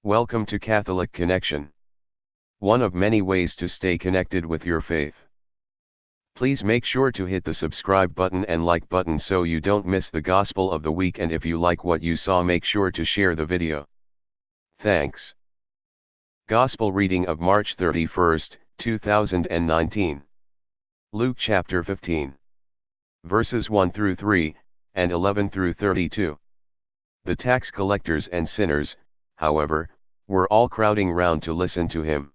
Welcome to Catholic Connection. One of many ways to stay connected with your faith. Please make sure to hit the subscribe button and like button so you don't miss the Gospel of the week, and if you like what you saw, make sure to share the video. Thanks. Gospel reading of March 31st, 2019. Luke chapter 15. Verses 1 through 3, and 11 through 32. The tax collectors and sinners, however, were all crowding round to listen to him.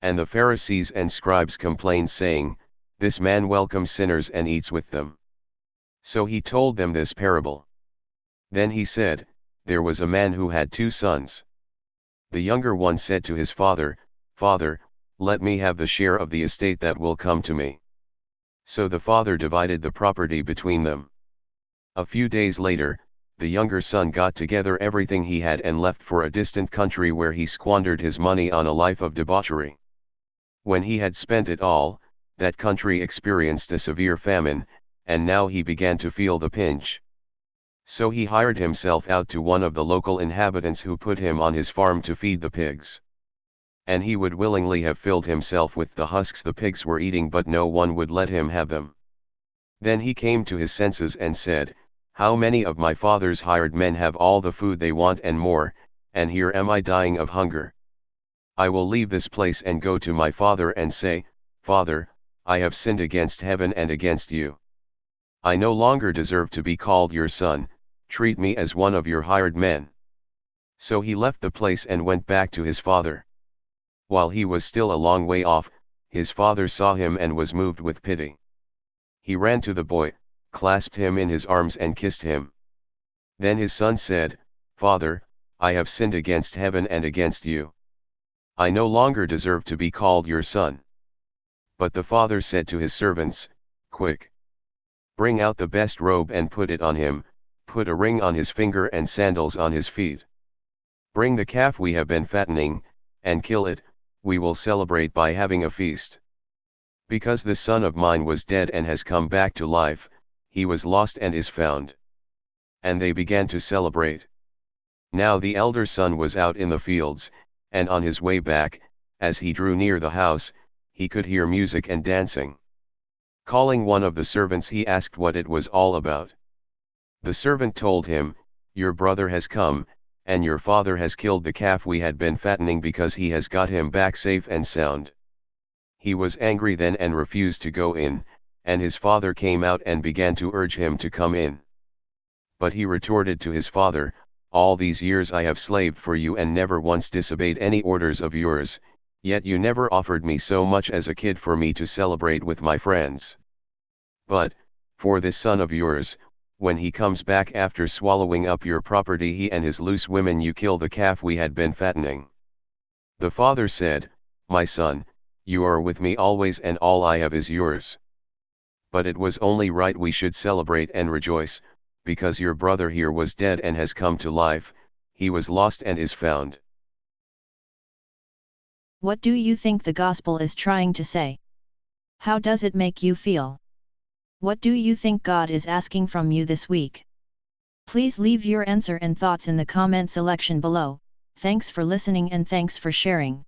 And the Pharisees and scribes complained, saying, "This man welcomes sinners and eats with them." So he told them this parable. Then he said, "There was a man who had 2 sons. The younger one said to his father, 'Father, let me have the share of the estate that will come to me.' So the father divided the property between them. A few days later, the younger son got together everything he had and left for a distant country, where he squandered his money on a life of debauchery. When he had spent it all, that country experienced a severe famine, and now he began to feel the pinch. So he hired himself out to one of the local inhabitants, who put him on his farm to feed the pigs. And he would willingly have filled himself with the husks the pigs were eating, but no one would let him have them. Then he came to his senses and said, 'How many of my father's hired men have all the food they want and more, and here am I dying of hunger? I will leave this place and go to my father and say, Father, I have sinned against heaven and against you. I no longer deserve to be called your son, treat me as one of your hired men.' So he left the place and went back to his father. While he was still a long way off, his father saw him and was moved with pity. He ran to the boy, clasped him in his arms and kissed him. Then his son said, 'Father, I have sinned against heaven and against you. I no longer deserve to be called your son.' But the father said to his servants, 'Quick! Bring out the best robe and put it on him, put a ring on his finger and sandals on his feet. Bring the calf we have been fattening, and kill it, we will celebrate by having a feast. Because this son of mine was dead and has come back to life, he was lost and is found.' And they began to celebrate. Now the elder son was out in the fields, and on his way back, as he drew near the house, he could hear music and dancing. Calling one of the servants, he asked what it was all about. The servant told him, 'Your brother has come, and your father has killed the calf we had been fattening, because he has got him back safe and sound.' He was angry then and refused to go in, and his father came out and began to urge him to come in. But he retorted to his father, 'All these years I have slaved for you and never once disobeyed any orders of yours, yet you never offered me so much as a kid for me to celebrate with my friends. But, for this son of yours, when he comes back after swallowing up your property, he and his loose women, you kill the calf we had been fattening.' The father said, 'My son, you are with me always and all I have is yours. But it was only right we should celebrate and rejoice, because your brother here was dead and has come to life, he was lost and is found.'" What do you think the Gospel is trying to say? How does it make you feel? What do you think God is asking from you this week? Please leave your answer and thoughts in the comment section below. Thanks for listening and thanks for sharing.